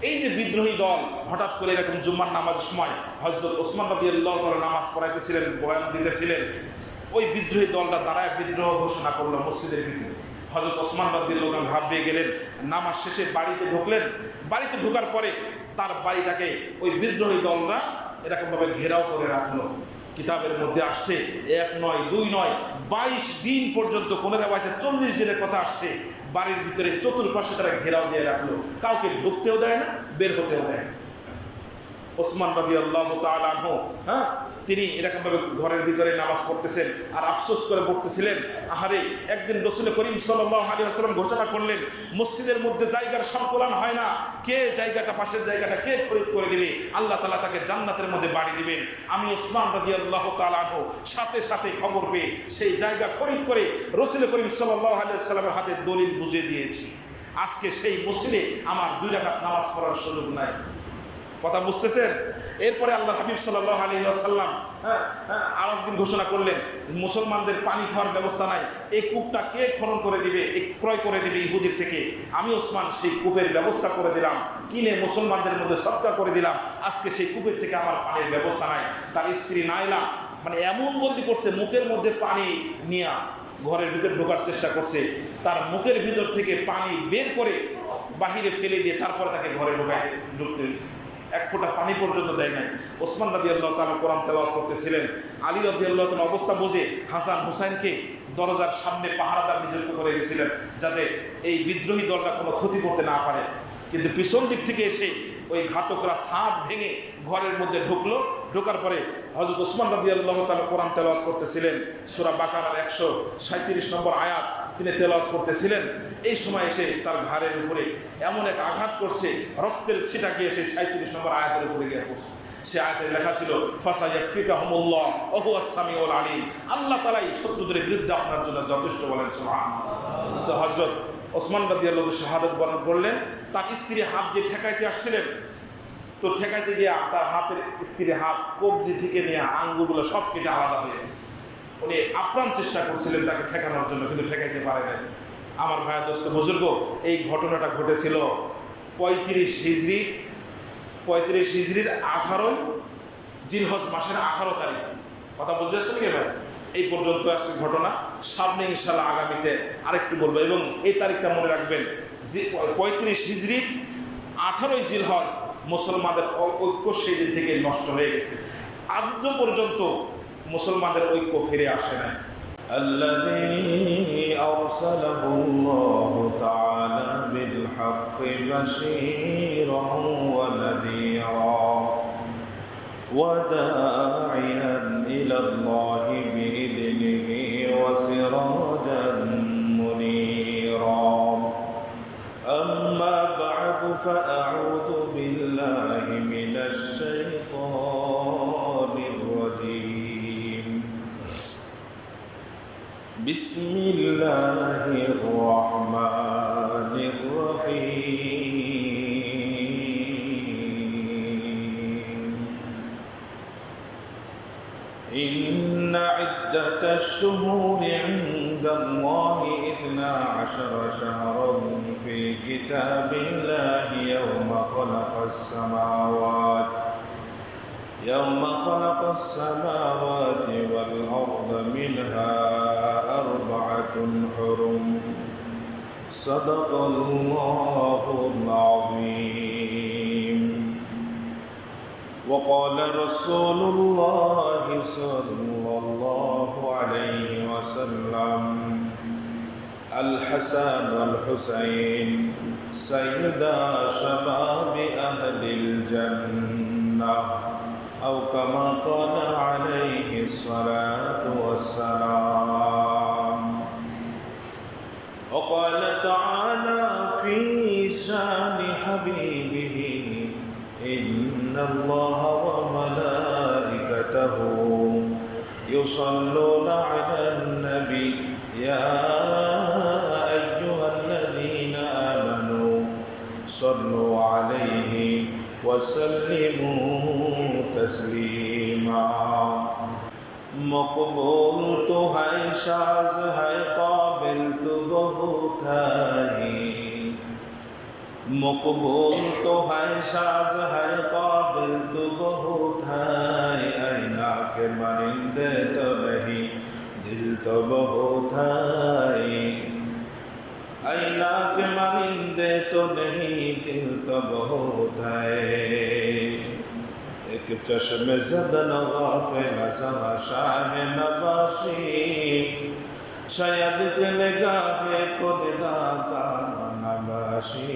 এই যে বিদ্রোহী দল হঠাৎ করে এরকম জুম্মার নামাজের সময় হযরত ওসমান রাদিয়াল্লাহু তাআলা নামাজ পড়াইতেছিলেন, বয়ান দিতেছিলেন, ওই বিদ্রোহী দলটা দাঁড়ায় বিদ্রোহ ঘোষণা করলো মসজিদের ভিতরে। হযরত ওসমান রাদিয়াল্লাহু তাআলা ঘাবড়ে গেলেন, নামাজ শেষে বাড়িতে ঢুকলেন। বাড়িতে ঢোকার পরে তার বাড়িটাকে ওই বিদ্রোহী দলরা এরকমভাবে ঘেরাও করে রাখলো। কিতাবের মধ্যে আসছে 1 নয় 2 নয় 22 দিন পর্যন্ত, কোন রেওয়ায়েতে 40 দিনের কথা আসছে। বাড়ির ভিতরে চতুর্পাশে তারা ঘেরাও দিয়ে রাখলো, কাউকে ঢুকতেও দেয় না, বের হতেও দেয় না। ওসমান রাদিয়াল্লাহু তাআলা আনহু তিনি এরকমভাবে ঘরের ভিতরে নামাজ পড়তেছেন আর আফসোস করে পড়তেছিলেন। আহারে, একদিন রাসূল করিম সাল্লাল্লাহু আলাইহি ওয়াসাল্লাম ঘোষণা করলেন মসজিদের মধ্যে জায়গার সংকুলান হয় না, কে জায়গাটা, পাশের জায়গাটা কে খরিদ করে দিবে, আল্লাহ তাআলা তাকে জান্নাতের মধ্যে বাড়ি দিবেন। আমি ওসমান রাদিয়াল্লাহু তাআলা আনহু সাথে সাথে খবর পেয়ে সেই জায়গা খরিদ করে রাসূল করিম সাল্লাল্লাহু আলাইহি ওয়াসাল্লামের হাতে দলিল বুঝিয়ে দিয়েছি। আজকে সেই মসজিদে আমার 2 রাকাত নামাজ পড়ার সুযোগ নাই। কথা বুঝতেছেন? এরপরে আল্লাহ হাবিব সাল্লাল্লাহু আলাইহি ওয়াসাল্লাম আর একদিন ঘোষণা করলেন মুসলমানদের পানি খাওয়ার ব্যবস্থা নাই, এই কূপটা কে খনন করে দিবে, ক্রয় করে দিবে ইহুদির থেকে। আমি ওসমান সেই কূপের ব্যবস্থা করে দিলাম, কিনে মুসলমানদের মধ্যে সদকা করে দিলাম। আজকে সেই কূপের থেকে আমার পানির ব্যবস্থা নাই। তার স্ত্রী নাইলা মানে এমন বন্দি করছে, মুখের মধ্যে পানি নিয়ে ঘরের ভিতর ঢোকার চেষ্টা করছে, তার মুখের ভিতর থেকে পানি বের করে বাহিরে ফেলে দিয়ে তারপরে তাকে ঘরে ঢুকতে হয়েছে। 1 ফোঁটা পানি পর্যন্ত দেয় নাই। ওসমান রাদিয়াল্লাহু তাআলা কোরআন তেলাওয়াত করতেছিলেন। আলী রাদিয়াল্লাহু তাআলা অবস্থা বুঝে হাসান হুসাইনকে দরজার সামনে পাহারাদার নিযুক্ত করে গেছিলেন, যাতে এই বিদ্রোহী দলটা কোনো ক্ষতি করতে না পারে। কিন্তু পিছন দিক থেকে এসে ওই ঘাতকরা ছাদ ভেঙে ঘরের মধ্যে ঢুকলো। ঢোকার পরে হযরত ওসমান রাদিয়াল্লাহু তাআলা কোরআন তেলাওয়াত করতেছিলেন। সূরা বাকারার 137 নম্বর আয়াত তিনি তেলাওয়াত করতেছিলেন। এই সময় এসে তার ঘাড়ের উপরে এমন এক আঘাত করছে, রক্তের ছিটা গিয়ে সেই 37 নম্বর আয়াতের উপরে গিয়ে পড়ছে। সে আয়াতে লেখা ছিল ফাসায়াকফিকাহুমুল্লাহ ওয়া হুয়াস সামিউল আলিম, আল্লাহ তাআলাই শত্রুদের বিরুদ্ধে আপনার জন্য যথেষ্ট বলেন। সুবহানাল্লাহ। তো হযরত ওসমান রাদিয়াল্লাহু শাহাদাত বরণ করলেন। তার স্ত্রী হাত দিয়ে ঠেকাইতে আসছিলেন, তো ঠেকাইতে গিয়ে তার হাতের, স্ত্রীর হাত কবজি থেকে নিয়ে আঙ্গুলগুলো সব কেটে আলাদা হয়ে গেছে। উনি আপ্রাণ চেষ্টা করছিলেন তাকে ঠেকানোর জন্য, কিন্তু ঠেকাইতে পারে নাই। আমার ভাইয়া দোস্ত বুজুর্গ, এই ঘটনাটা ঘটেছিল 35 হিজরির 18 জিলহজ মাসের 18 তারিখ। কথা বুঝেছেন কি ভাই? এই পর্যন্ত আসছে ঘটনা। সামনে ইনশাআল্লাহ আগামীতে আরেকটু বলবো। এবং এই তারিখটা মনে রাখবেন যে 35 হিজরির 18 জিলহজ মুসলমানদের ঐক্য সেই দিন থেকে নষ্ট হয়ে গেছে। আজ পর্যন্ত মুসলমানদের ঐক্য ফিরে আসে নাই। الذي أرسله الله تعالى بالحق بشيرا ونذيرا وداعيا إلى الله بإذنه وسراجا منيرا. أما بعد فأعوذ بالله من الشيطان الرجيم. بسم الله الرحمن الرحيم. إن عدة الشهور عند الله 12 شهرا في كتاب الله يوم خلق السماوات والأرض منها 4 حرم. صدق الله العظيم. وقال رسول الله صلى الله عليه وسلم الحسن والحسين سيدا شباب أهل الجنة أو كما قال عليه الصلاة والسلام. وقال تعالى في شان حبيبه إن الله وملائكته يصلون على النبي يا أيها الذين آمنوا صلوا عليه وسلموا تسليما. مقبول تو ہے شاز ہے قابل تو بہت ہے. مقبول تو ہے साज है काबिल तो बहुत है, आईना के मनिंदे तो नहीं दिल तो बहुत है, आईना के मनिंदे तो नहीं दिल तो बहुत है। एक चश्मे ज़दन गाफिल ज़मा शाह नबाशी, शायद के निगाहे को निदाता नबाशी,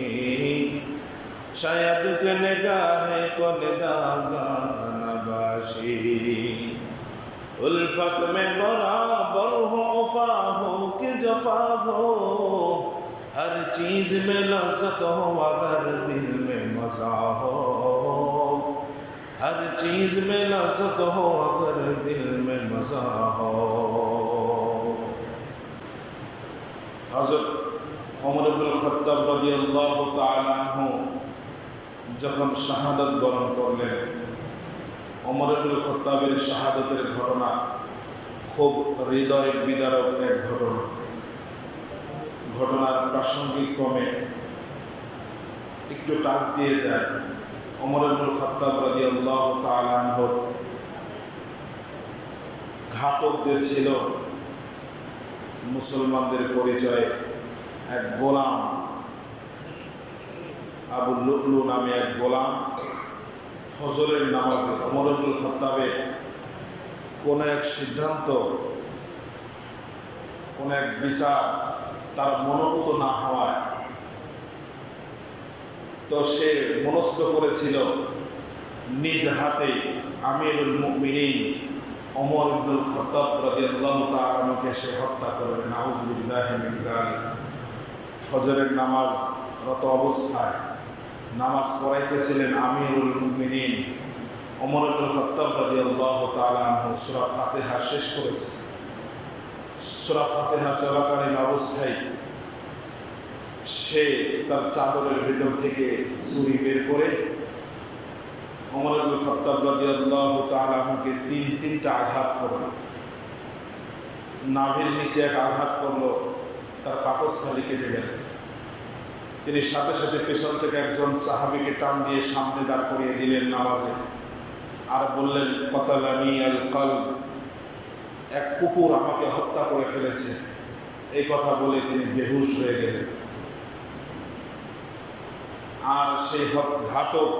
शायद के निगाहे को निदाता नबाशी। उल्फत में बराबर हो वफा हो कि जफा हो, हर चीज़ में लज़्ज़त हो अगर दिल में मज़ा हो, हर चीज़ में लज़्ज़त हो अगर दिल में मज़ा हो। हज़रत उमर इब्नुल खत्ताब রাদিয়াল্লাহু তাআলা আনহু যখন শাহাদাত বরণ করলেন, উমর ইবনুল খত্তাবের শাহাদাতের ঘটনা খুব হৃদয় বিদারক এক ঘটনা। ঘটনার প্রাসঙ্গিক ক্রমে একটু টাচ দিয়ে যায়। উমর ইবনুল খত্তাব রাদিয়াল্লাহু তাআলা আনহুর ঘাতক যে ছিল মুসলমানদের পরিচয় এক গোলাম, আবু লুলু নামে এক গোলাম, ফজরের নামাজে উমর ইবনুল খত্তাবের কোন এক সিদ্ধান্ত, কোন এক বিচার তার মনোভূত না হওয়ায় তো সে মনস্থ করেছিল নিজ হাতে আমিরুল মুমিনিন ওমর ইবনুল খত্তাব রাদিয়াল্লাহু তাআলা আনহুকে সে হত্যা করবে। নাউযুবিল্লাহি মিন যালিক। ফজরের নামাজ রত অবস্থায় নামাজ পড়াইতেছিলেন আমিরুল মুমিনিন ওমর ইবনুল খত্তাব রাদিয়াল্লাহু তাআলা আনহু সূরা ফাতিহা শেষ করেছেন। সূরা ফাতিহা চলাকালীন অবস্থায় সে তার চাদরের ভিতর থেকে ছুরি বের করে ওমর ইবনুল খত্তাব রাদিয়াল্লাহু তাআলা আনহুকে তিনটা আঘাত করল। নাভির নিচে এক আঘাত করলো, তার পাকস্থলী কেটে গেল। তিনি সাথে সাথে পেছন থেকে একজন সাহাবীকে টান দিয়ে সামনে দাঁড় করিয়ে দিলেন নামাজে, আর বললেন কতালানি আল কলব, এক কুকুর আমাকে হত্যা করে ফেলেছে। এই কথা বলে তিনি বেহুশ হয়ে গেলেন। আর সেই ঘাতক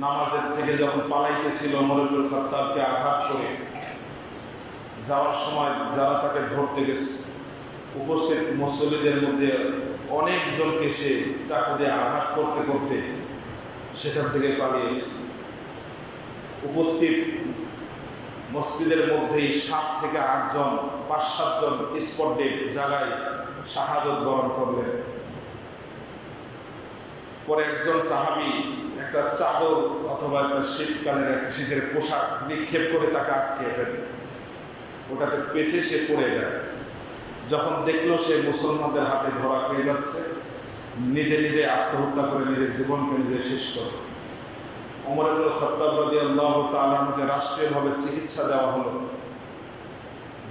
নামাজের থেকে যখন পালাইতেছিল ওমর ইবনুল খত্তাবকে আঘাত করে, যাওয়ার সময় যারা তাকে ধরতে গেছে উপস্থিত মুসল্লিদের মধ্যে অনেকজনকে সে চাকু দিয়ে আঘাত করতে করতে সেখান থেকে পালিয়েছে। উপস্থিত মসজিদের মধ্যেই 7 থেকে 8 জন 5-7 জন স্পট ডেড জায়গায় শাহাদাত বরণ করলেন। পরে একজন সাহাবী একটা চাদর অথবা একটা শীতকালের একটা শীতের পোশাক নিক্ষেপ করে তাকে আটকে ফেলে, ওটাতে পেঁচে সে পড়ে যায়। যখন দেখলো সে মুসলমানদের হাতে ধরা হয়ে যাচ্ছে, নিজে নিজে আত্মহত্যা করে নিজের জীবনকে নিজে শেষ করে। ওমর ইবনুল খত্তাব রাদিয়াল্লাহু তাআলা আনহুকে রাষ্ট্রীয়ভাবে চিকিৎসা দেওয়া হলো।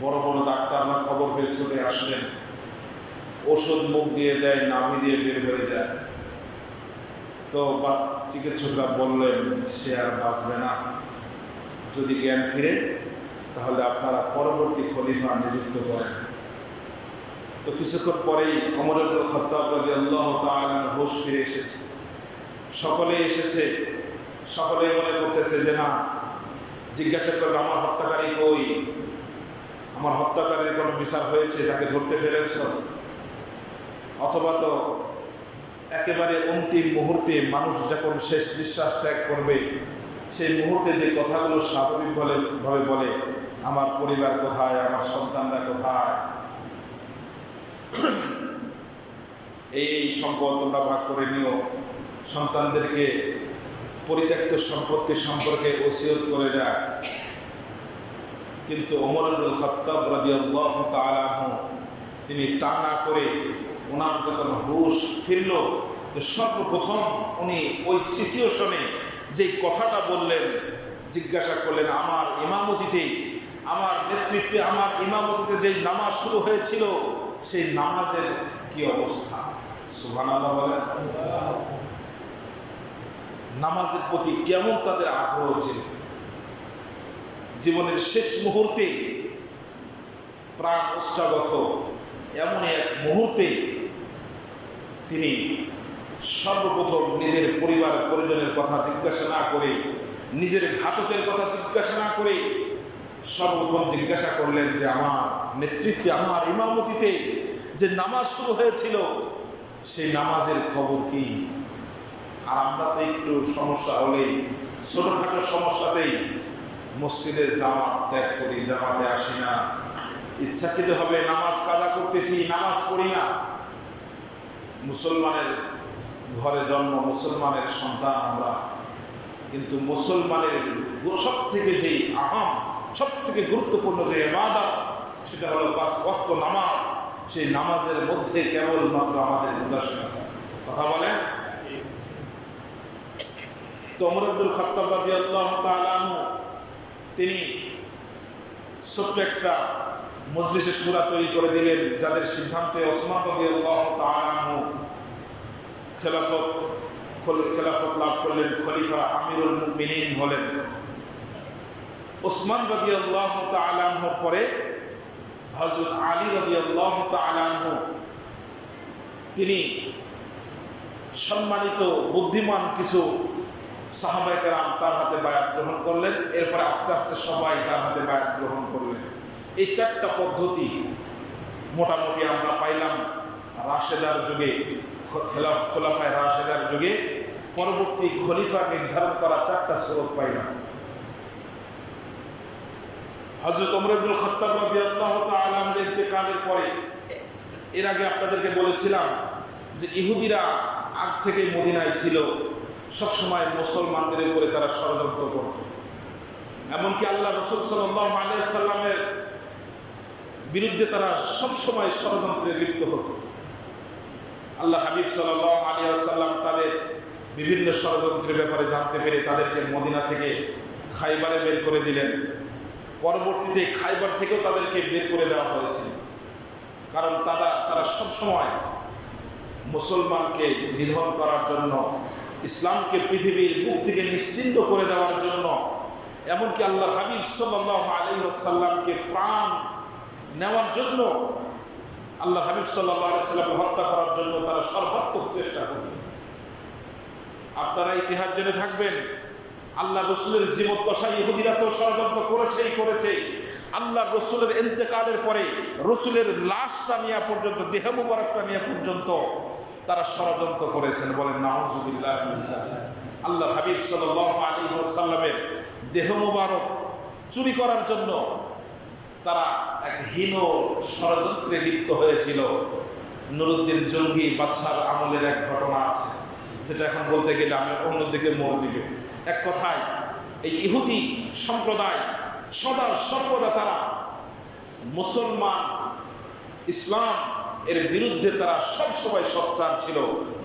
বড় বড় ডাক্তাররা খবর পেয়ে ছুটে আসলেন, ওষুধ মুখ দিয়ে দেয়, নাভি দিয়ে বের হয়ে যায়। তো চিকিৎসকরা বললেন সে আর বাঁচবে না, যদি জ্ঞান ফিরে তাহলে আপনারা পরবর্তী খলিফা নিযুক্ত করেন। তো কিছুক্ষণ পরেই ওমর ইবনুল খত্তাব রাদিয়াল্লাহু তাআলা হুঁশ ফিরে এসেছে। সকলে এসেছে, সকলে মনে করতেছে যে না, জিজ্ঞাসা করবে আমার হত্যাকারী কই, আমার হত্যাকারীর কোনো বিচার হয়েছে, তাকে ধরতে পেরেছ? অথবা তো একেবারে অন্তিম মুহূর্তে মানুষ যখন শেষ নিঃশ্বাস ত্যাগ করবে সেই মুহূর্তে যে কথাগুলো স্বাভাবিকভাবে বলে, আমার পরিবার কোথায়, আমার সন্তানরা কোথায়, এই সম্পদ তোমরা ভাগ করে নিও, সন্তানদেরকে পরিত্যক্ত সম্পত্তি সম্পর্কে ওসিয়ত করে যায়। কিন্তু ওমর ইবনুল খত্তাব রাদিয়াল্লাহু তাআলা আনহু তিনি তা না করে ওনার যখন হুঁশ ফিরল, তো সর্বপ্রথম উনি ওই সিচুয়েশনে যে কথাটা বললেন, জিজ্ঞাসা করলেন আমার ইমামতিতে, আমার নেতৃত্বে, আমার ইমামতিতে যেই নামাজ শুরু হয়েছিল সেই নামাজের কি অবস্থা? সুবহানাল্লাহ বলেন। নামাজের প্রতি কেমন তাদের আগ্রহ ছিল। জীবনের শেষ মুহূর্তে প্রাণ ওষ্ঠাগত এমন এক মুহূর্তে তিনি সর্বপ্রথম নিজের পরিবার পরিজনের কথা জিজ্ঞাসা না করে, নিজের ঘাতকের কথা জিজ্ঞাসা না করে সর্বপ্রথম জিজ্ঞাসা করলেন যে আমার নেতৃত্বে, আমার ইমামতিতে যে নামাজ শুরু হয়েছিল সেই নামাজের খবর কি। আর আমরা তো একটু সমস্যা হলেই, ছোটখাটো সমস্যাতেই মসজিদে জামাত ত্যাগ করি, জামাতে আসি না, ইচ্ছাকৃতভাবে নামাজ কাজা করতেছি, নামাজ পড়ি না। মুসলমানের ঘরে জন্ম, মুসলমানের সন্তান আমরা, কিন্তু মুসলমানের সব থেকে যেই আহাম, সব থেকে গুরুত্বপূর্ণ যে ইবাদত সেটা হলো 5 ওয়াক্ত নামাজ। সেই নামাজের মধ্যে কেবলমাত্র আমাদের উদাসীনতা। কথা বলেন। তো ওমর ইবনুল খাত্তাব রাদিয়াল্লাহু তাআলা আনহু তিনি ছোট্ট একটা মজলিসে শুরা তৈরি করে দিলেন, যাদের সিদ্ধান্তে ওসমান রাদিয়াল্লাহু তাআলা আনহু খেলাফত লাভ করলেন, খলিফা আমিরুল মুমিনিন হলেন। ওসমান রাদিয়াল্লাহু তাআলা আনহুর পরে হযরত আলী রাদিয়াল্লাহু তাআলা আনহু তিনি সম্মানিত বুদ্ধিমান কিছু সাহাবায়ে কেরাম তার হাতে বায়াত গ্রহণ করলেন। এরপরে আস্তে আস্তে সবাই তার হাতে বায়াত গ্রহণ করলেন। এই 4টা পদ্ধতি মোটামুটি আমরা পাইলাম রাশেদার যুগে, খোলাফায়ে রাশেদার যুগে পরবর্তী খলিফা নির্ধারণ করা 4টা সুরত পাইলাম। হযরত ওমর ইবনুল খাত্তাব রাদিয়াল্লাহু তাআলা আনহুর ইন্তেকালের পরে, এর আগে আপনাদেরকে বলেছিলাম যে ইহুদিরা আগ থেকে মদিনায় ছিল, সবসময় মুসলমানদের উপরে তারা ষড়যন্ত্র করত। এমনকি আল্লাহ রাসূল সাল্লাল্লাহু আলাইহি সাল্লামের বিরুদ্ধে তারা সবসময় ষড়যন্ত্রে লিপ্ত হতো। আল্লাহ হাবিব সাল্লাল্লাহু আলাইহি ওয়াসাল্লাম তাদের বিভিন্ন ষড়যন্ত্রের ব্যাপারে জানতে পেরে তাদেরকে মদিনা থেকে খাইবারে বের করে দিলেন। পরবর্তীতে খাইবার থেকেও তাদেরকে বের করে দেওয়া হয়েছিল, কারণ তারা সবসময় মুসলমানকে নিধন করার জন্য, ইসলামকে পৃথিবীর বুক থেকে নিশ্চিন্ত করে দেওয়ার জন্য, এমনকি আল্লাহ হাবিব সাল্লাল্লাহু আলাইহি ওয়াসাল্লামকে প্রাণ নেওয়ার জন্য, আল্লাহ হাবিব সাল্লাল্লাহু আলাইহি ওয়াসাল্লামকে হত্যা করার জন্য তারা সর্বাত্মক চেষ্টা করবে। আপনারা ইতিহাস জেনে থাকবেন, আল্লাহ রসুলের জীবদ্দশায় ইহুদিরা তো ষড়যন্ত্র করেছে। আল্লাহ রসুলের ইন্তেকালের পরে রসুলের লাশটা নেওয়া পর্যন্ত, দেহ মুবারকটা নেওয়া পর্যন্ত তারা ষড়যন্ত্র করেছেন। বলেন নাউযুবিল্লাহ। আল্লাহ হাবিব সাল্লাল্লাহু আলাইহি ওয়াসাল্লামের দেহ মুবারক চুরি করার জন্য তারা এক হীন ষড়যন্ত্রে লিপ্ত হয়েছিল। নুরুদ্দিন জঙ্গি বাদশার আমলের এক ঘটনা আছে, যেটা এখন বলতে গেলে আমি অন্যদিকে মোড় দিবে। এক কথায় এই ইহুদি সম্প্রদায় সর্বদা তারা মুসলমান, ইসলাম এর বিরুদ্ধে তারা সবসময় সোচ্চার ছিল।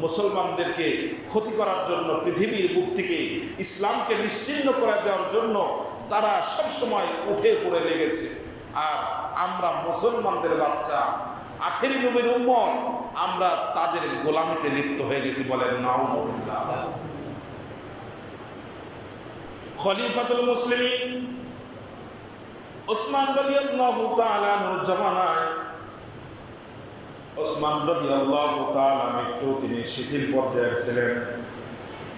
মুসলমানদেরকে ক্ষতি করার জন্য, পৃথিবীর বুক থেকে ইসলামকে নিশ্চিহ্ন করে দেওয়ার জন্য তারা সবসময় উঠে পড়ে লেগেছে। আর আমরা মুসলমানদের বাচ্চা, আখেরি নবীর উম্মত, আমরা তাদের গোলামিতে লিপ্ত হয়ে গেছি। বলেন নাউযুবিল্লাহ। খলিফাতুল মুসলিমিন ওসমান রাদিয়াল্লাহু তাআলা আনহুর জামানায়, ওসমান রাদিয়াল্লাহু তাআলা মৃত্যু, তিনি শিথিল পর্যায়ে ছিলেন।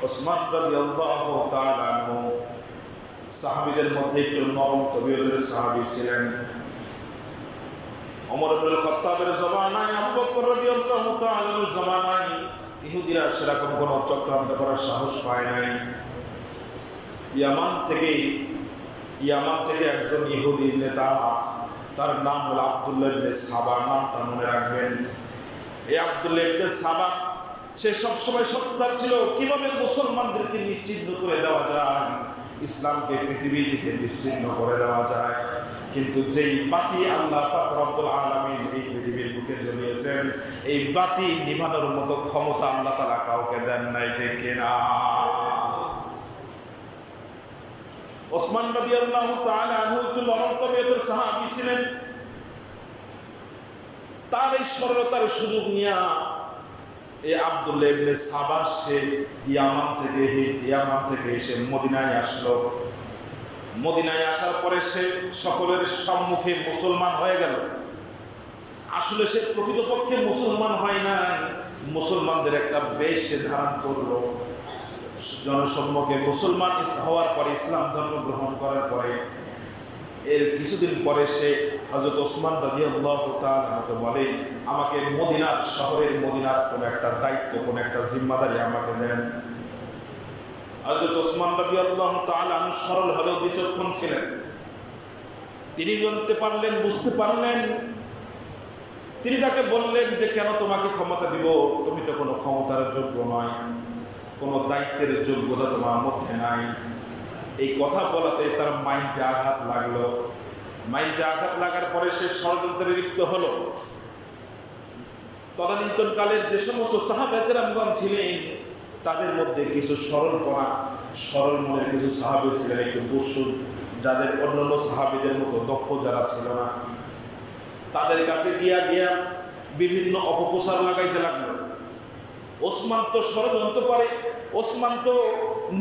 ওসমান রাদিয়াল্লাহু তাআলা আনহু সাহাবীদের মধ্যে একটু নরম তবিয়তের সাহাবী ছিলেন। ওমর ইবনুল খাত্তাবের জামানায়, আবু বকর রাদিয়াল্লাহু তাআলার জামানায় ইহুদিরা সেরকম কোনো চক্রান্ত করার সাহস পায় নাই। ইয়ামান থেকে একজন ইহুদি নেতা, তার নাম হলো আব্দুল্লাহ ইবনে সাবা, নামটা মনে রাখবেন। এই আব্দুল্লাহ ইবনে সাবা সে সবসময় সোচ্চার ছিল কিভাবে মুসলমানদেরকে নিশ্চিহ্ন করে দেওয়া যায়, ইসলামকে পৃথিবী থেকে নিশ্চিহ্ন করে দেওয়া যায়। কিন্তু যেই বাতি আল্লাহ পাক রব্বুল আলামিন এই পৃথিবীর বুকে জ্বলিয়েছেন, এই বাতি নিভানোর মতো ক্ষমতা আল্লাহ তাআলা কাউকে দেন নাই, ঠিক কিনা? ওসমান রাদিয়াল্লাহু তাআলা আনহু একটু নরম তবিয়তের সাহাবী ছিলেন। তার এই সরলতার সুযোগ নিয়ে এই আব্দুল্লাহ ইবনে সাবা সে ইয়ামান থেকে এসে মদিনায় আসলো। মদিনায় আসার পরে সে সকলের সম্মুখে মুসলমান হয়ে গেল। আসলে সে প্রকৃতপক্ষে মুসলমান হয় না, মুসলমানদের একটা বেশ সে ধারণ করলো। জনসম্মুখে মুসলমান হওয়ার পরে, ইসলাম ধর্ম গ্রহণ করার পরে এর কিছুদিন পরে সে হযরত ওসমান রাদিয়াল্লাহু তাআলা আমাকে বলে, আমাকে মদিনার শহরের মদিনার কোন একটা দায়িত্ব, কোন একটা জিম্মাদারি আমাকে দেন। হযরত ওসমান রাদিয়াল্লাহু তাআলা সরল হলেও বিচক্ষণ ছিলেন। তিনি জানতে পারলেন, বুঝতে পারলেন। তিনি তাকে বললেন যে, কেন তোমাকে ক্ষমতা দিব? তুমি তো কোনো ক্ষমতার যোগ্য নয়, কোনো দায়িত্বের যোগ্যতা তোমার মধ্যে নাই। এই কথা বলাতে তার মাইন্ডে আঘাত লাগলো। মাইন্ডে আঘাত লাগার পরে সে ষড়যন্ত্রে লিপ্ত হলো। তদানীন্তনকালের যে সমস্ত সাহাবা কেরামগণ ছিলেন তাদের মধ্যে কিছু সরল মনের কিছু সাহাবী ছিলেন, একটু দুঃসুদ, যাদের অন্যান্য সাহাবীদের মতো দক্ষ যারা ছিল না, তাদের কাছে গিয়া বিভিন্ন অপপ্রচার লাগাইতে লাগলো। ওসমান তো ষড়যন্ত্র করে, ওসমান তো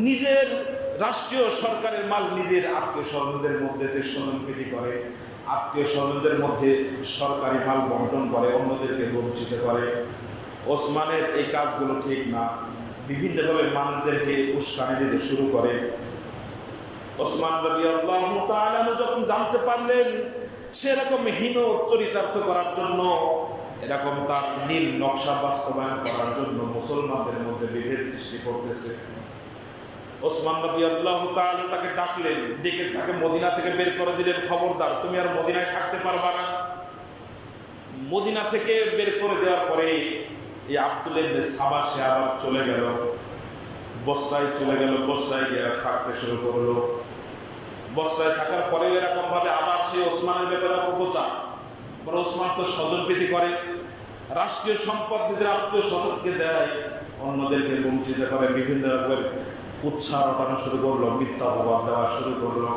নিজের রাষ্ট্রীয় সরকারের মাল নিজের আত্মীয় স্বজনদের মধ্যে স্বজনপ্রীতি করে, আত্মীয় স্বজনদের মধ্যে সরকারি মাল বন্টন করে, অন্যদেরকে বঞ্চিত করে। ওসমানের এই কাজগুলো ঠিক না, বিভিন্নভাবে মানুষদেরকে উস্কানি দিতে শুরু করে। ওসমান রাদিয়াল্লাহু তাআলা যখন জানতে পারলেন সেরকম হীন চরিতার্থ করার জন্য, এরকম তার নীল নকশা বাস্তবায়ন করার জন্য মুসলমানদের মধ্যে বিভেদ সৃষ্টি করতেছে, ওসমান রাদিয়াল্লাহু তাআলা তাকে ডাকলেন, ডেকে তাকে মদিনা থেকে বের করে দিলেন। খবরদার, তুমি আর মদিনায় থাকতে পারবা না। মদিনা থেকে বের করে দেওয়ার পরে এই আব্দুল্লাহ ইবনে সাবা সে আবার চলে গেল, বসরায় চলে গেল। বসরায় গিয়ে থাকতে শুরু করলো। বসরায় থাকার পরে এরকম ভাবে আবার সেই ওসমানের ব্যাপারে অপপ্রচার করে। ওসমান তো স্বজনপ্রীতি করে, রাষ্ট্রীয় সম্পদ নিজের আত্মীয় স্বজনকে দেয়, অন্যদেরকে বঞ্চিত করে, বিভিন্ন রকমের উৎসাহ রটানো শুরু করলো, মিথ্যা অপবাদ দেওয়া শুরু করলো।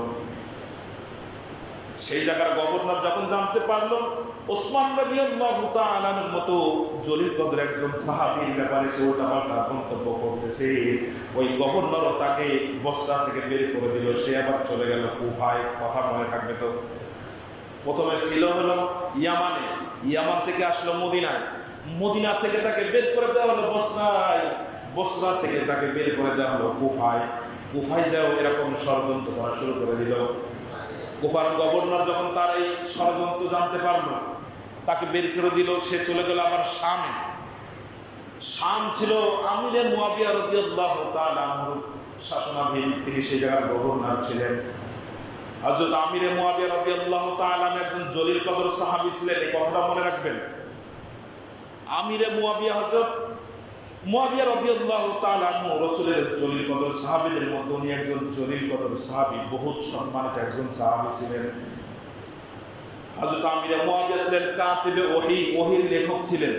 সেই জায়গার গভর্নর যখন জানতে পারলো ওসমান রাদিয়াল্লাহু তাআলার মতো জলিল কদর একজন সাহাবীর ব্যাপারে সে উল্টাপাল্টা মন্তব্য করতেছে, ওই গভর্নরও তাকে বসরা থেকে বের করে দিল। সে আবার চলে গেল কুফায়। কথা মনে থাকবে তো, প্রথমে ছিল হলো ইয়ামানে, ইয়ামান থেকে আসলো মদিনায়, মদিনা থেকে তাকে বের করে দেওয়া হলো বসরায়, বসরা থেকে তাকে বের করে দেওয়া হলো কুফায়। কুফায় যাও এরকম ষড়যন্ত্র করা শুরু করে দিল। কুফার গভর্নর যখন তার এই ষড়যন্ত্র জানতে পারলো, তাকে বের করে দিল। সে চলে গেল আবার শামে। শাম ছিল আমিরে মুয়াবিয়া রাদিয়াল্লাহু তাআলা আনহু শাসনাধীন, তিনি সেই জায়গার গভর্নর ছিলেন। হযরত আমিরে মুয়াবিয়া রাদিয়াল্লাহু তাআলা একজন জলিল কদর সাহাবী ছিলেন, এই কথাটা মনে রাখবেন। আমিরে মুয়াবিয়া হযরত মুয়াবিয়া রাদিয়াল্লাহু তাআলা আনহু রাসূলের জলিল কদর সাহাবীদের মধ্যে উনি একজন জলিল কদর সাহাবী, বহুত সম্মানিত একজন সাহাবী ছিলেন। হযরত আমিরে মুয়াবিয়া ছিলেন কাতিবে ওহী, ওহীর লেখক ছিলেন।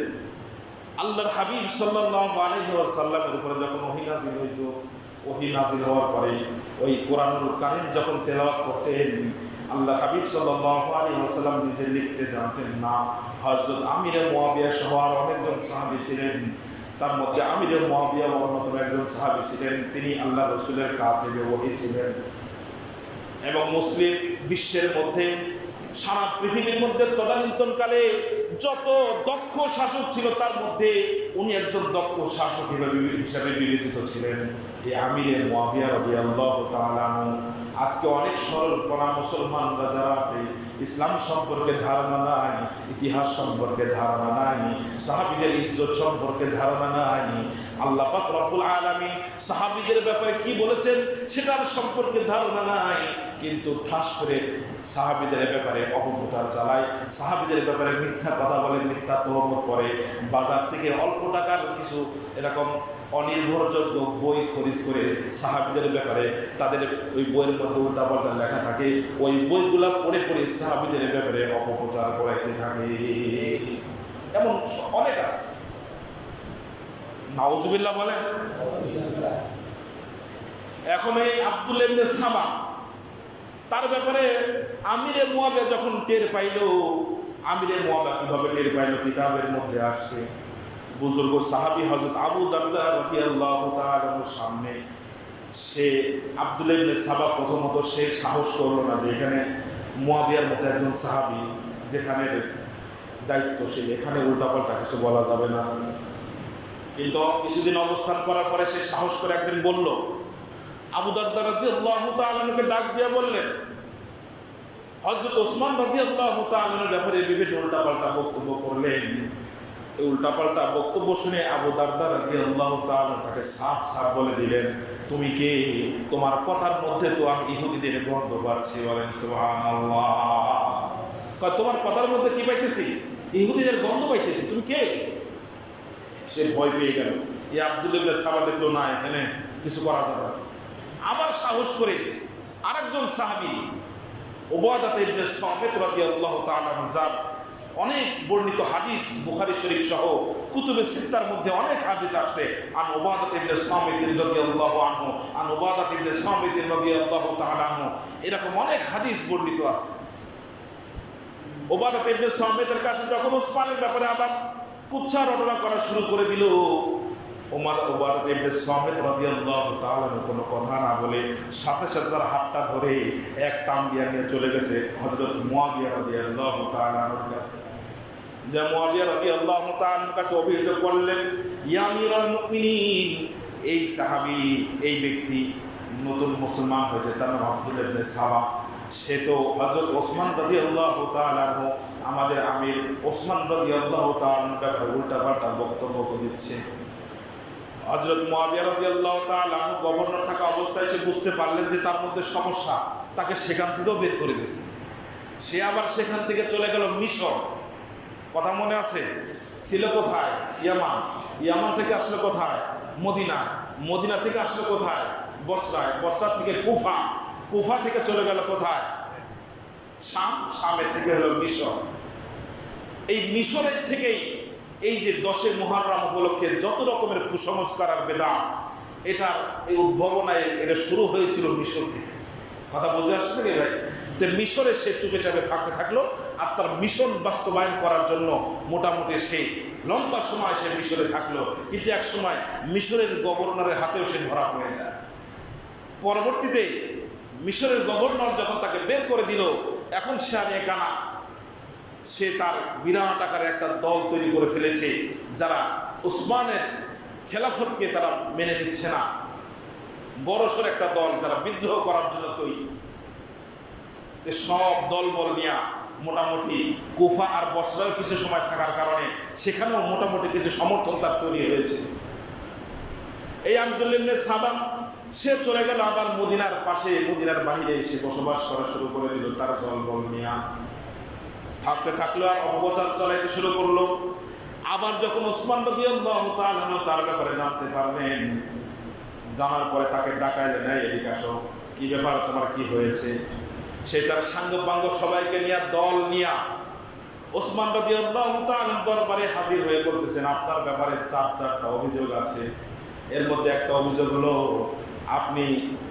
আল্লাহর হাবিব সাল্লাল্লাহু আলাইহি ওয়াসাল্লামের উপরে যখন ওহী নাযিল হইত, ওহী নাযিল হওয়ার পরে ওই কোরআনুল কারীম যখন তেলাওয়াত করতেন, আল্লাহ হাবিব সাল্লাল্লাহু আলাইহি ওয়াসাল্লাম নিজে লিখতে জানতেন না। হযরত আমিরে মুয়াবিয়া সহ আর অনেকজন সাহাবী ছিলেন, তার মধ্যে আমিরে মুয়াবিয়া অন্যতম একজন সাহাবী ছিলেন। তিনি আল্লাহ রাসূলের কাতিবে ওহী ছিলেন। এবং মুসলিম বিশ্বের মধ্যে, সারা পৃথিবীর মধ্যে তদানীন্তনকালে যত দক্ষ শাসক ছিল তার মধ্যে উনি একজন দক্ষ শাসক হিসেবে বিবেচিত ছিলেন, এই আমিরে মুয়াবিয়া রাদিয়াল্লাহু তাআলা আনহু। আজকে অনেক সরল করা মুসলমানরা যারা আছে, ইসলাম সম্পর্কে ধারণা নাই, ইতিহাস সম্পর্কে ধারণা নাই, সাহাবীদের ইজ্জত সম্পর্কে ধারণা নাই, আল্লাহ পাক রব্বুল আলামিন সাহাবীদের ব্যাপারে কি বলেছেন সেটার সম্পর্কে ধারণা নাই, কিন্তু ঠাস করে সাহাবীদের ব্যাপারে অপপ্রচার চালায়, সাহাবীদের ব্যাপারে মিথ্যা কথা বলে, মিথ্যা তহমত করে। বাজার থেকে অল্প টাকার কিছু এরকম অনির্ভরযোগ্য বই খরিদ করে সাহাবীদের ব্যাপারে, তাদের ওই বইয়ের মধ্যে উল্টাপাল্টা লেখা থাকে, ওই বইগুলা পড়ে পড়ে সাহাবীদের ব্যাপারে অপপ্রচার করাইতে থাকে। এমন অনেক আছে, নাউজুবিল্লাহ বলেন। এখন এই আব্দুল্লাহ ইবনে সাবা, তার ব্যাপারে আমিরে মুয়াবিয়া যখন টের পাইল, আমিরে মুয়াবিয়া কিভাবে টের পাইল কিতাবের মধ্যে আসছে। বুজুর্গ সাহাবী হযরত আবু দারদা রাদিয়াল্লাহু তাআলার সামনে সে আব্দুল্লাহ ইবনে সাবা প্রথমত সে সাহস করলো না যে এখানে মুয়াবিয়ার মতো একজন সাহাবী যেখানে দায়িত্বশীল, এখানে উল্টাপাল্টা কিছু বলা যাবে না। কিন্তু কিছুদিন অবস্থান করার পরে সে সাহস করে একদিন বলল, আবু দারদা রাদিয়াল্লাহু তাআলাকে ডাক দিয়ে বললেন, হযরত ওসমান রাদিয়াল্লাহু তাআলার ব্যাপারে বিভিন্ন উল্টাপাল্টা বক্তব্য করলেন। এই উল্টাপাল্টা বক্তব্য শুনে আবু দারদা রাদিয়াল্লাহু তাআলা তাকে সাফ বলে দিলেন, তুমি কে? তোমার কথার মধ্যে তো আমি ইহুদিদের গন্ধ পাচ্ছি। বলেন সুবহানাল্লাহ। তোমার কথার মধ্যে কি পাইতেছি? ইহুদিদের গন্ধ পাইতেছি। তুমি কে? সে ভয় পেয়ে গেল। এই আব্দুল্লাহ ইবনে সাবা দেখলো না, এখানে কিছু করা যাবে না। আবার সাহস করে আরেকজন সাহাবী উবাদা ইবনে সামিত রাদিয়াল্লাহু তাআলা যার অনেক বর্ণিত হাদিস বুখারী শরীফ সহ কুতুবে সিত্তার মধ্যে অনেক হাদিস আছে, আন উবাদা ইবনে সামিত রাদিয়াল্লাহু আনহু, আন উবাদা ইবনে সামিত রাদিয়াল্লাহু তাআলা আনহু, এরকম অনেক হাদিস বর্ণিত আছে। উবাদা ইবনে সামিতের কাছে যখন ওসমানের ব্যাপারে আবার কুচ্ছা রটনা করা শুরু করে দিল, উবাদা ইবনে সামিত রাদিয়াল্লাহু তাআলা কোনো কথা না বলে সাথে সাথে তার হাতটা ধরে এক টান দিয়ে নিয়ে চলে গেছে হযরত মুয়াবিয়া রাদিয়াল্লাহু তাআলার কাছে। যে মুয়াবিয়া রাদিয়াল্লাহু তাআলার কাছে অভিযোগ করলেন, ইয়া আমিরুল মুমিনিন, এই সাহাবী, এই ব্যক্তি নতুন মুসলমান হয়েছে, তার নাম আব্দুল্লাহ ইবনে সাবা। সে তো হযরত ওসমান রাদিয়াল্লাহু তাআলা আমাদের আমির ওসমান রাদিয়াল্লাহু তাআলার ব্যাপারে উল্টাপাল্টা বক্তব্য দিচ্ছে। হযরত মুয়াবিয়া রাদিয়াল্লাহু তাআলা গভর্নর থাকা অবস্থায় সে বুঝতে পারলেন যে তার মধ্যে সমস্যা, তাকে সেখান থেকেও বের করে দিয়েছে। সে আবার সেখান থেকে চলে গেল মিশর। কথা মনে আছে? ছিল কোথায়? ইয়ামান। ইয়ামান থেকে আসলো কোথায়? মদিনা। মদিনা থেকে আসলো কোথায়? বসরায়। বসরা থেকে কুফা। কুফা থেকে চলে গেল কোথায়? শাম। শামের থেকে হলো মিশর। এই মিশরের থেকেই এই যে 10 মুহররম উপলক্ষে যত রকমের কুসংস্কার আর বেদাত, এটার এই উদ্ভাবনায় এটা শুরু হয়েছিল মিশর থেকে। কথা বুঝে আসছে নাকি ভাই? তো মিশরে সে চুপে চাপে থাকতে থাকলো, আর তার মিশন বাস্তবায়ন করার জন্য মোটামুটি সে লম্বা সময় সে মিশরে থাকলো। কিন্তু এক সময় মিশরের গভর্নরের হাতেও সে ধরা পড়ে যায়। পরবর্তীতে মিশরের গভর্নর যখন তাকে বের করে দিল, এখন সে আর একানা, সে তার বিরাট আকারে একটা দল তৈরি করে ফেলেছে যারা উসমানের খেলাফতকে তারা মেনে নিচ্ছে না। বড়সড় একটা দল যারা বিদ্রোহ করার জন্য তৈরি। সব দলবল নিয়ে মোটামুটি কুফা আর বসরায় কিছু সময় থাকার কারণে সেখানেও মোটামুটি কিছু সমর্থন তার তৈরি হয়েছে। এই আব্দুল্লাহ ইবনে সাবা সে চলে গেল আবার মদিনার পাশে, মদিনার বাহিরে এসে বসবাস করা শুরু করে দিল তার দলবল নিয়ে। থাকতে থাকলো আর অপপ্রচার চালাইতে শুরু করলো। আবার যখন ওসমান রাদিয়াল্লাহু তাআলা তার ব্যাপারে জানতে পারলেন, জানার পরে তাকে ডাকাইলেন, এদিকে আসো, কি ব্যাপার, তোমার কি হয়েছে? সে তার সাঙ্গ পাঙ্গ সবাইকে নিয়ে দল নিয়ে ওসমান রাদিয়াল্লাহু তাআলার দরবারে হাজির হয়ে বলতেছেন, আপনার ব্যাপারে 4টা অভিযোগ আছে। এর মধ্যে একটা অভিযোগ হলো আপনি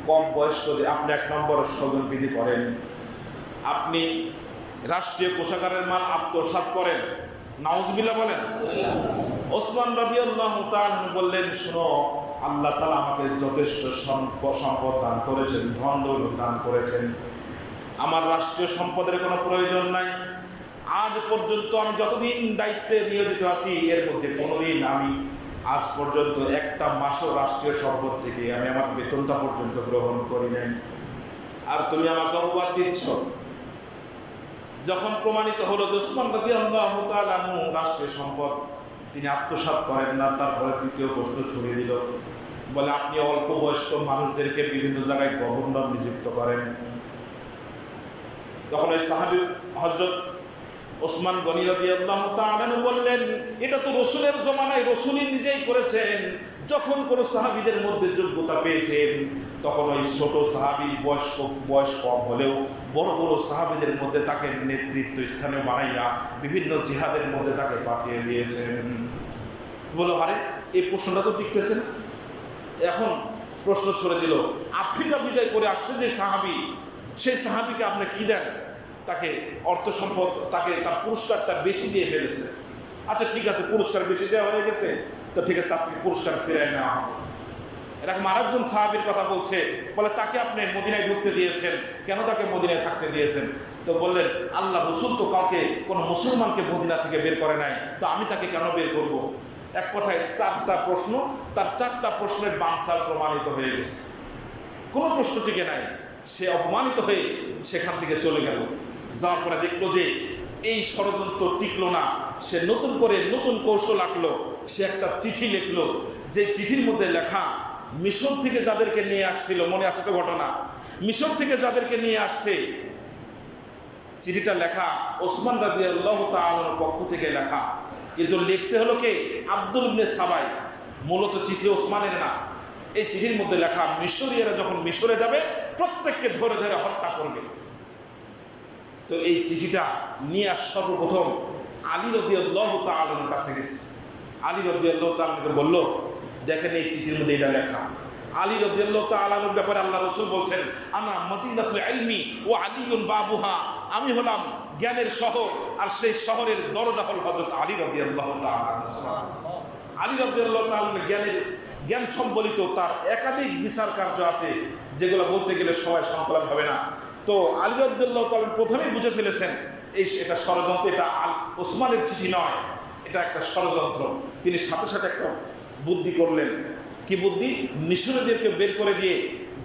কম বয়স্ক, আপনি 1 নম্বর স্বজনপ্রীতি করেন, আপনি রাষ্ট্রীয় কোষাগারের মাল আত্মসাৎ করেন। নাউজুবিল্লাহ বলেন। ওসমান রাদিয়াল্লাহু তাআলা বললেন, শোনো, আল্লাহ তাআলা আমাকে যথেষ্ট সম্পদ দান করেছেন, ধন দৌলত দান করেছেন, আমার রাষ্ট্রীয় সম্পদের কোনো প্রয়োজন নাই। আজ পর্যন্ত আমি যতদিন দায়িত্বে নিয়োজিত আছি, এর মধ্যে কোনোদিন আমি আজ পর্যন্ত একটা মাসও রাষ্ট্রীয় সম্পদ থেকে আমি আমার বেতনটা পর্যন্ত গ্রহণ করি নাই, আর তুমি আমাকে অপবাদ দিচ্ছ। যখন প্রমাণিত হলো যে ওসমান রাদিয়াল্লাহু তাআলা রাষ্ট্রীয় সম্পদ তিনি আত্মসাৎ করেন না, তারপরে দ্বিতীয় প্রশ্ন ছড়িয়ে দিল, বলে আপনি অল্প বয়স্ক মানুষদেরকে বিভিন্ন জায়গায় গভর্নর নিযুক্ত করেন। তখন ওই সাহাবী হযরত ওসমান গনি রাদিয়াল্লাহু তাআলা বললেন, এটা তো রাসূলের জমানায় রাসূলই নিজেই করেছেন। যখন কোনো সাহাবীদের মধ্যে যোগ্যতা পেয়েছেন, তখন ওই ছোট সাহাবী বয়স কম হলেও বড় বড় সাহাবীদের মধ্যে তাকে নেতৃত্ব স্থানে বানাইয়া বিভিন্ন জিহাদের মধ্যে তাকে পাঠিয়ে দিয়েছেন। বলো, আরে এই প্রশ্নটা তো টিকতেছে না। এখন প্রশ্ন ছড়ে দিল, আফ্রিকা বিজয় করে আসছে যে সাহাবী, সেই সাহাবীকে আপনি কি দেন? তাকে অর্থ সম্পদ, তাকে তার পুরস্কারটা বেশি দিয়ে ফেলেছে। আচ্ছা ঠিক আছে, পুরস্কার বেশি দেওয়া হয়ে গেছে, তো ঠিক আছে, তার থেকে পুরস্কার ফিরে নেওয়া হবে। এরকম আরেকজন সাহাবীর কথা বলছে, বলে তাকে আপনি মদিনায় ঢুকতে দিয়েছেন, কেন তাকে মদিনায় থাকতে দিয়েছেন? তো বললেন, আল্লাহ রাসূল তো কাউকে, কোনো মুসলমানকে মদিনা থেকে বের করে নাই, তো আমি তাকে কেন বের করব? এক কথায় চারটা প্রশ্ন, তার চারটা প্রশ্নের বানচাল প্রমাণিত হয়ে গেছে, কোনো প্রশ্ন টিকে নাই। সে অপমানিত হয়ে সেখান থেকে চলে গেল। যাওয়ার পরে দেখলো যে এই ষড়যন্ত্র টিকলো না, সে নতুন করে নতুন কৌশল আঁকলো। সে একটা চিঠি লিখলো, যে চিঠির মধ্যে লেখা মিশর থেকে যাদেরকে নিয়ে আসছিল, মনে আছে তো ঘটনা, মিশর থেকে যাদেরকে নিয়ে আসছে, চিঠিটা লেখা ওসমান রাদিয়াল্লাহু তাআলার পক্ষ থেকে লেখা, কিন্তু লিখছে হলো কে? আব্দুল ইবনে সাবাই। মূলত চিঠি ওসমানের না। এই চিঠির মধ্যে লেখা মিশরীয়রা যখন মিশরে যাবে প্রত্যেককে ধরে ধরে হত্যা করবে। তো এই চিঠিটা নিয়ে সর্বপ্রথম আলী রাদিয়াল্লাহু তাআলার কাছে গেছে। আলী রাদিয়াল্লাহু তাআলাকে বলল, দেখেন এই চিঠির মধ্যে এটা লেখা। আলী রাদিয়াল্লাহু তাআলার ব্যাপারে আল্লাহ রাসূল বলছেন, আনা মদিনাতুল ইলমি ওয়া আলীউন বাবুহা, আমি হলাম জ্ঞানের শহর, আর সেই শহরের দরজা হল হযরত আলী রাদিয়াল্লাহু তাআলা। আলী রাদিয়াল্লাহু তাআলা জ্ঞান সম্বলিত তার একাধিক বিচার কার্য আছে, যেগুলো বলতে গেলে সবাই সংকলন হবে না। তো আলী রাদিয়াল্লাহু তাআলা প্রথমেই বুঝে ফেলেছেন এটা ষড়যন্ত্র, এটা ওসমানের চিঠি নয়, এটা একটা ষড়যন্ত্র। তিনি সাথে সাথে একটা বুদ্ধি করলেন। কি বুদ্ধি? মিশরীয়দেরকে বের করে দিয়ে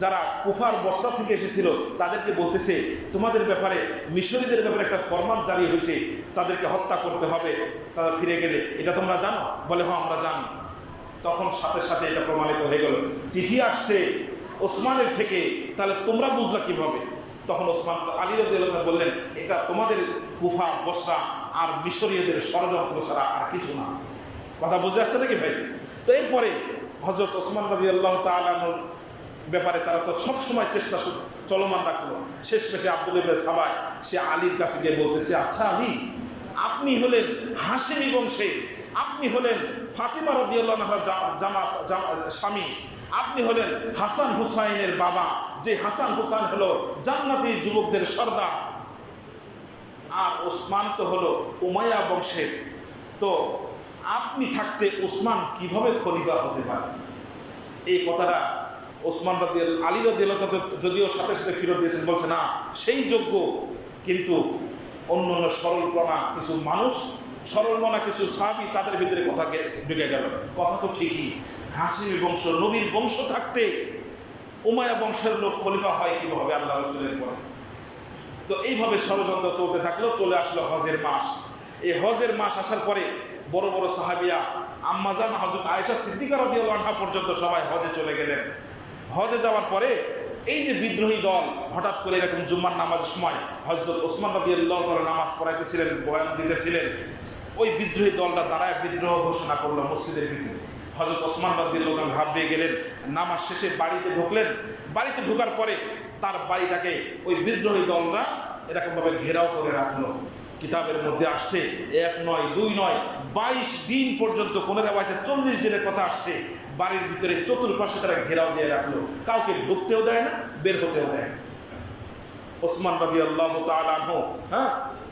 যারা কুফার বসরা থেকে এসেছিল তাদেরকে বলতেছে, তোমাদের ব্যাপারে, মিশরীয়দের ব্যাপারে একটা ফরমান জারি হয়েছে, তাদেরকে হত্যা করতে হবে তারা ফিরে গেলে, এটা তোমরা জানো? বলে, হ্যাঁ আমরা জানি। তখন সাথে সাথে এটা প্রমাণিত হয়ে গেল, চিঠি আসছে ওসমানের থেকে, তাহলে তোমরা বুঝলা কিভাবে? তখন ওসমান, আলী রাদিয়াল্লাহু তাআলা বললেন, এটা তোমাদের কুফা বসরা আর মিশরীয়দের ষড়যন্ত্র ছাড়া আর কিছু না। কথা বুঝে আসছে নাকি ভাই? তো এরপরে হযরত ওসমান রাদিয়াল্লাহু তাআলার ব্যাপারে তারা তো সবসময় চেষ্টা চলমান রাখলো। শেষমেশে আব্দুল ইবনে সাবাই সে আলীর কাছে গিয়ে বলতেছে, আচ্ছা আলী, আপনি হলেন হাশেমি বংশে, আপনি হলেন ফাতিমা রাদিয়াল্লাহু আনহার স্বামী, আপনি হলেন হাসান হুসাইনের বাবা, যে হাসান হুসাইন হলো জান্নাতি যুবকদের সর্দার, আর ওসমান তো হলো উমাইয়া বংশের। তো আপনি থাকতে ওসমান কিভাবে খলিফা হতে পারে? এই কথাটা ওসমান আলী রাদিয়াল্লাহু তাআলা যদিও সাথে সাথে ফিরত দিয়েছেন, বলছে না সেই যোগ্য, কিন্তু অন্য অন্য সরলপ্রণা কিছু মানুষ, সরলমনা কিছু সাহাবী, তাদের ভিতরে কথা ঢুকে গেল। কথা তো ঠিকই, হাশিমি বংশ, নবীর বংশ থাকতে উমাইয়া বংশের লোক খলিফা হয় কিভাবে আল্লাহ রাসূলের পরে? তো এইভাবে ষড়যন্ত্র চলতে থাকলো। চলে আসলো হজের মাস। এই হজের মাস আসার পরে বড় বড় সাহাবিয়া, আম্মাজান হযরত আয়েশা সিদ্দিকা রাদিয়াল্লাহু আনহা পর্যন্ত সবাই হজে চলে গেলেন। হজে যাওয়ার পরে এই যে বিদ্রোহী দল হঠাৎ করে এরকম জুম্মার নামাজের সময় হযরত ওসমান রাদিয়াল্লাহু তাআলা নামাজ পড়াইতেছিলেন, বয়ান দিতেছিলেন, ওই বিদ্রোহী দলটা দাঁড়ায় বিদ্রোহ ঘোষণা করলো মসজিদের ভিতরে। হযরত ওসমান রাদিয়াল্লাহু তাআলা ঘাবড়ে গেলেন, নামাজ শেষে বাড়িতে ঢুকলেন। বাড়িতে ঢোকার পরে তার বাড়িটাকে ওই বিদ্রোহী দলরা এরকমভাবে ঘেরাও করে রাখলো। কিতাবের মধ্যে আসছে 1 নয় 2 নয় 22 দিন পর্যন্ত, কোন রেওয়ায়েতে 40 দিনের কথা আসছে। বাড়ির ভিতরে চতুর্পাশে তারা ঘেরাও দিয়ে রাখলো, কাউকে ঢুকতেও দেয় না, বের হতেও দেয় না। ওসমান রাদিয়াল্লাহু তাআলা আনহু,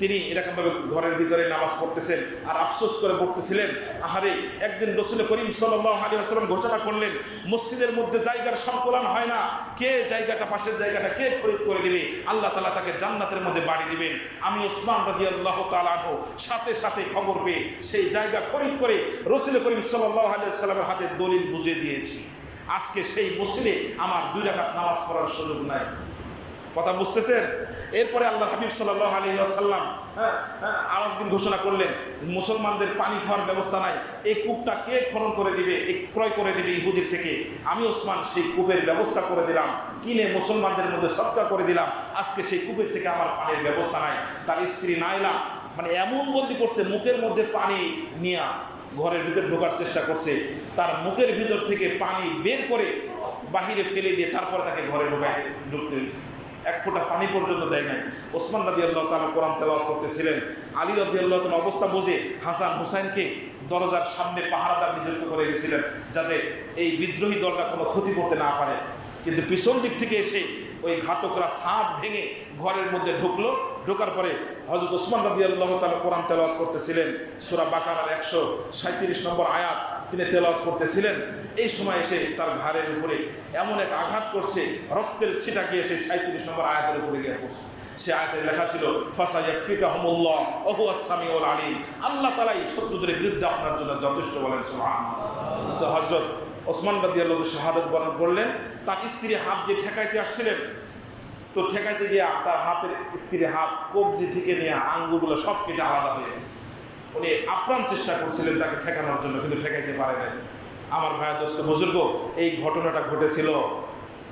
তিনি এরকমভাবে ঘরের ভিতরে নামাজ পড়তেছেন আর আফসোস করে পড়তেছিলেন। আহারে, একদিন রাসূল করিম সাল্লাল্লাহু আলাইহি ওয়াসাল্লাম ঘোষণা করলেন, মসজিদের মধ্যে জায়গার সংকুলান হয় না, কে জায়গাটা, পাশের জায়গাটা কে খরিদ করে দিবে, আল্লাহ তাআলা তাকে জান্নাতের মধ্যে বাড়ি দিবেন। আমি ওসমান রাদিয়াল্লাহু তাআলা আনহু সাথে সাথে খবর পেয়ে সেই জায়গা খরিদ করে রাসূল করিম সাল্লাল্লাহু আলাইহি ওয়াসাল্লামের হাতে দলিল বুঝিয়ে দিয়েছি। আজকে সেই মসজিদে আমার 2 রাকাত নামাজ পড়ার সুযোগ নাই। কথা বুঝতেছেন? এরপরে আল্লাহ হাবিব সাল্লাল্লাহু আলাইহি ওয়াসাল্লাম আরেকদিন ঘোষণা করলেন, মুসলমানদের পানি খাওয়ার ব্যবস্থা নাই, এই কূপটা কে খনন করে দিবে, ক্রয় করে দিবে ইহুদির থেকে। আমি ওসমান সেই কূপের ব্যবস্থা করে দিলাম, কিনে মুসলমানদের মধ্যে সদকা করে দিলাম। আজকে সেই কূপের থেকে আমার পানির ব্যবস্থা নাই। তার স্ত্রী নাইলা মানে এমন বন্দি করছে, মুখের মধ্যে পানি নিয়ে ঘরের ভিতর ঢোকার চেষ্টা করছে, তার মুখের ভিতর থেকে পানি বের করে বাহিরে ফেলে দিয়ে তারপর তাকে ঘরে ঢুকতে হয়েছে। 1 ফোঁটা পানি পর্যন্ত দেয় নাই। ওসমান রাদিয়াল্লাহু তাআলা কোরআন তেলাওয়াত করতেছিলেন। আলী রাদিয়াল্লাহু তাআলা অবস্থা বুঝে হাসান হুসাইনকে দরজার সামনে পাহারাদার নিযুক্ত করে গেছিলেন, যাতে এই বিদ্রোহী দলটা কোনো ক্ষতি করতে না পারে। কিন্তু পিছন দিক থেকে এসে ওই ঘাতকরা ছাদ ভেঙে ঘরের মধ্যে ঢুকলো। ঢোকার পরে হযরত ওসমান রাদিয়াল্লাহু তাআলা কোরআন তেলাওয়াত করতেছিলেন, সূরা বাকারার 137 নম্বর আয়াত তিনি তেলাওয়াত করতেছিলেন। এই সময় এসে তার ঘাড়ের উপরে এমন এক আঘাত করছে, রক্তের ছিটা গিয়ে সেই 37 নম্বর আয়াতের উপরে গিয়ে পড়ছে। সে আয়াতে লেখা ছিল ফাসায়াকফিকাহুমুল্লাহ ওয়া হুয়াস সামিউল আলিম, আল্লাহ তাআলাই শত্রুদের বিরুদ্ধে আপনার জন্য যথেষ্ট বলেন সুবহানাল্লাহ। তো হযরত ওসমান রাদিয়াল্লাহু শাহাদাত বরণ করলেন। তার স্ত্রী হাত দিয়ে ঠেকাইতে আসছিলেন, তো ঠেকাইতে গিয়ে তার হাতের স্ত্রীর হাত কবজি থেকে নিয়ে আঙ্গুলগুলো সব কেটে আলাদা হয়ে গেছে। উনি আপ্রাণ চেষ্টা করছিলেন তাকে ঠেকানোর জন্য, কিন্তু ঠেকাইতে পারে নাই। আমার ভাইয়া দোস্ত বুজুর্গ, এই ঘটনাটা ঘটেছিল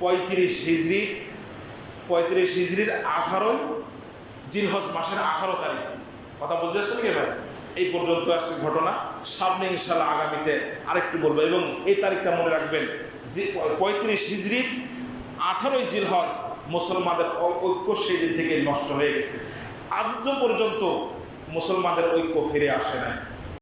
35 হিজরির 18 জিলহজ মাসের 18 তারিখ। কথা বুঝতে আসছেন কি ভাই? এই পর্যন্ত আসছে ঘটনা। সামনে ইনশাআল্লাহ আগামীতে আরেকটু বলবো, এবং এই তারিখটা মনে রাখবেন যে 35 হিজরির 18 জিলহজ মুসলমানদের ঐক্য সেই দিন থেকে নষ্ট হয়ে গেছে। আজ পর্যন্ত মুসলমানদের ঐক্য ফিরে আসে নাই।